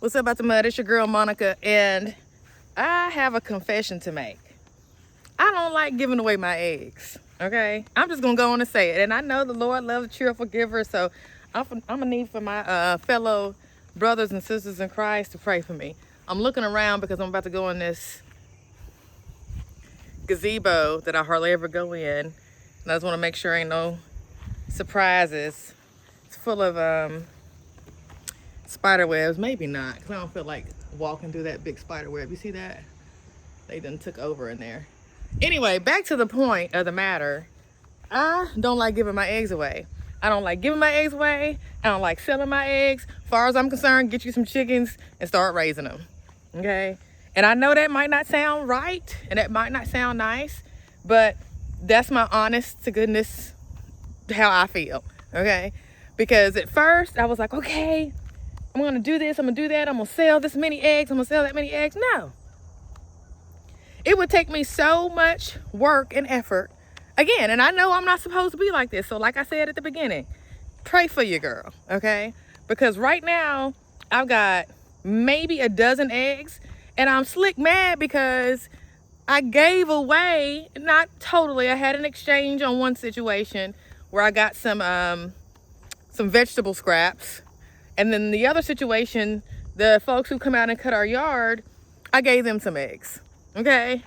What's up about the mud? It's your girl Monica, and I have a confession to make. I don't like giving away my eggs, okay? I'm just gonna go on and say it. And I know the Lord loves a cheerful giver, so I'm gonna need for my fellow brothers and sisters in Christ to pray for me. I'm looking around because I'm about to go in this gazebo that I hardly ever go in, and I just want to make sure ain't no surprises. It's full of spider webs. Maybe not, because I don't feel like walking through that big spider web. You see that? They done took over in there. Anyway, back to the point of the matter. I don't like giving my eggs away. I don't like giving my eggs away. I don't like selling my eggs. As far as I'm concerned, get you some chickens and start raising them. Okay? And I know that might not sound right and that might not sound nice, but that's my honest to goodness how I feel. Okay? Because at first I was like, okay, I'm gonna do this, I'm gonna do that, I'm gonna sell this many eggs, I'm gonna sell that many eggs. No. It would take me so much work and effort. Again, and I know I'm not supposed to be like this. So like I said at the beginning, pray for your girl, okay? Because right now, I've got maybe a dozen eggs, and I'm slick mad because I gave away, not totally, I had an exchange on one situation where I got some vegetable scraps. And then the other situation, the folks who come out and cut our yard, I gave them some eggs, okay?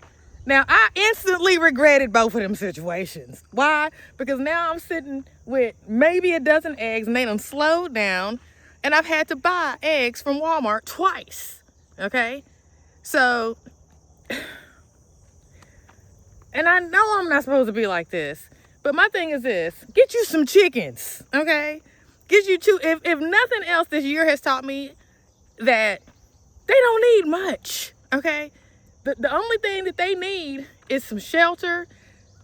Now, I instantly regretted both of them situations. Why? Because now I'm sitting with maybe a dozen eggs, and they done slowed down, and I've had to buy eggs from Walmart twice, okay? So, and I know I'm not supposed to be like this, but my thing is this: get you some chickens, okay? Get you two. If nothing else, this year has taught me that they don't need much, okay? The only thing that they need is some shelter.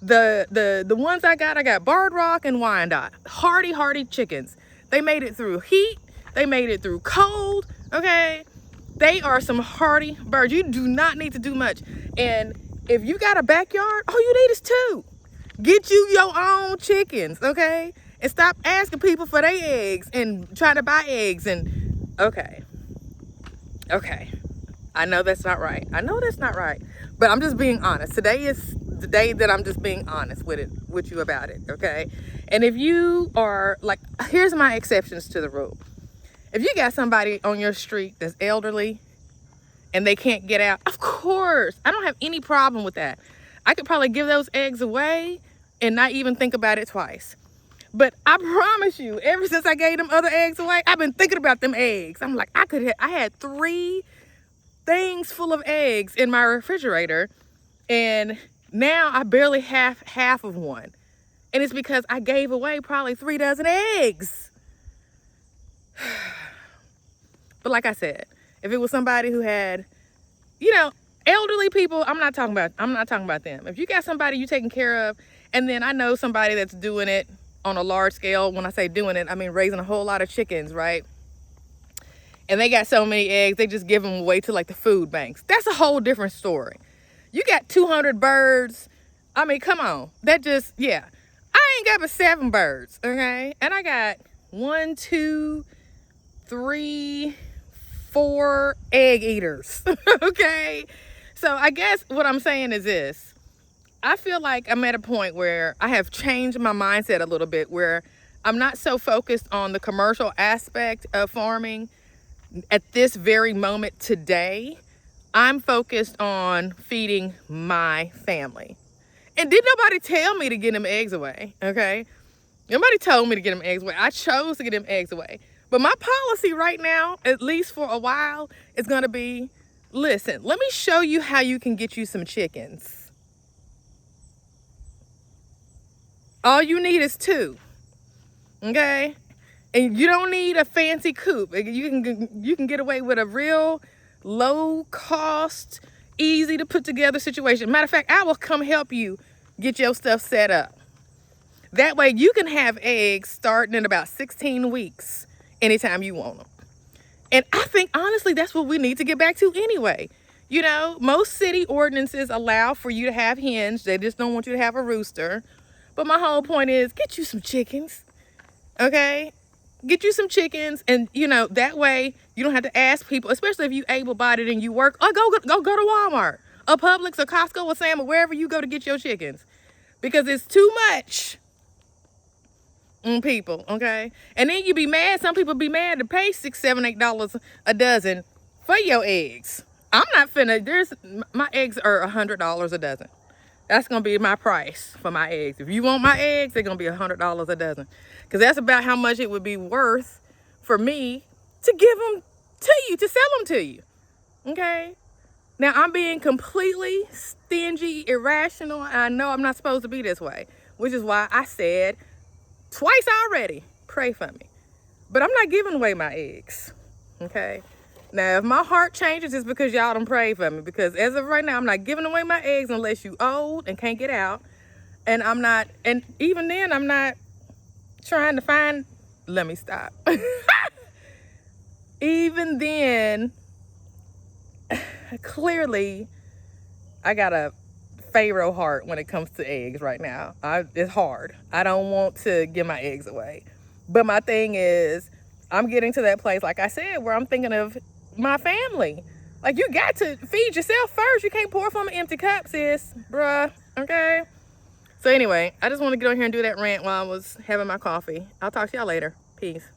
The ones I got Barred Rock and Wyandotte. Hardy chickens. They made it through heat. They made it through cold, okay? They are some hardy birds. You do not need to do much. And if you got a backyard, all you need is two. Get you your own chickens, okay? And stop asking people for their eggs and trying to buy eggs. And okay. I know that's not right. I know that's not right. But I'm just being honest. Today is the day that I'm just being honest with you about it, okay? And if you are like, here's my exceptions to the rule. If you got somebody on your street that's elderly and they can't get out, of course, I don't have any problem with that. I could probably give those eggs away and not even think about it twice. But I promise you, ever since I gave them other eggs away, I've been thinking about them eggs. I'm like, I had 3 things full of eggs in my refrigerator, and now I barely have half of one. And it's because I gave away probably 3 dozen eggs. But like I said, if it was somebody who had, elderly people, I'm not talking about them. If you got somebody you taking care of, and then I know somebody that's doing it on a large scale. When I say doing it, I mean raising a whole lot of chickens, right? And they got so many eggs, they just give them away to like the food banks. That's a whole different story. You got 200 birds. I mean, come on. I ain't got but 7 birds, okay? And I got 1, 2, 3, 4 egg eaters, okay? So I guess what I'm saying is this. I feel like I'm at a point where I have changed my mindset a little bit, where I'm not so focused on the commercial aspect of farming at this very moment today. I'm focused on feeding my family. And did nobody tell me to get them eggs away, okay? Nobody told me to get them eggs away. I chose to get them eggs away. But my policy right now, at least for a while, is going to be, listen, let me show you how you can get you some chickens. All you need is 2, okay? And you don't need a fancy coop. You can get away with a real low cost, easy to put together situation. Matter of fact, I will come help you get your stuff set up. That way you can have eggs starting in about 16 weeks anytime you want them. And I think honestly that's what we need to get back to anyway. Most city ordinances allow for you to have hens. They just don't want you to have a rooster. But my whole point is, get you some chickens, okay? Get you some chickens, and that way You don't have to ask people, especially if you able-bodied and you work. Or go to Walmart, or Publix, or Costco, or Sam, or wherever you go to get your chickens, because it's too much on people. Okay, and then you be mad. Some people be mad to pay $6, $7, $8 a dozen for your eggs. I'm not finna. My eggs are $100 a dozen. That's gonna be my price for my eggs. If you want my eggs, they're gonna be $100 a dozen, because that's about how much it would be worth for me to give them to you, to sell them to you. Okay. Now I'm being completely stingy, irrational. I know I'm not supposed to be this way, which is why I said twice already, pray for me. But I'm not giving away my eggs. Okay. Now, if my heart changes, it's because y'all don't pray for me. Because as of right now, I'm not giving away my eggs unless you old and can't get out. And I'm not, and even then, I'm not trying to find, let me stop. Even then, clearly, I got a Pharaoh heart when it comes to eggs right now. It's hard. I don't want to give my eggs away. But my thing is, I'm getting to that place, like I said, where I'm thinking of my family. Like, you got to feed yourself first. You can't pour from an empty cup, sis, bruh. Okay. So anyway, I just want to get on here and do that rant while I was having my coffee. I'll talk to y'all later. Peace.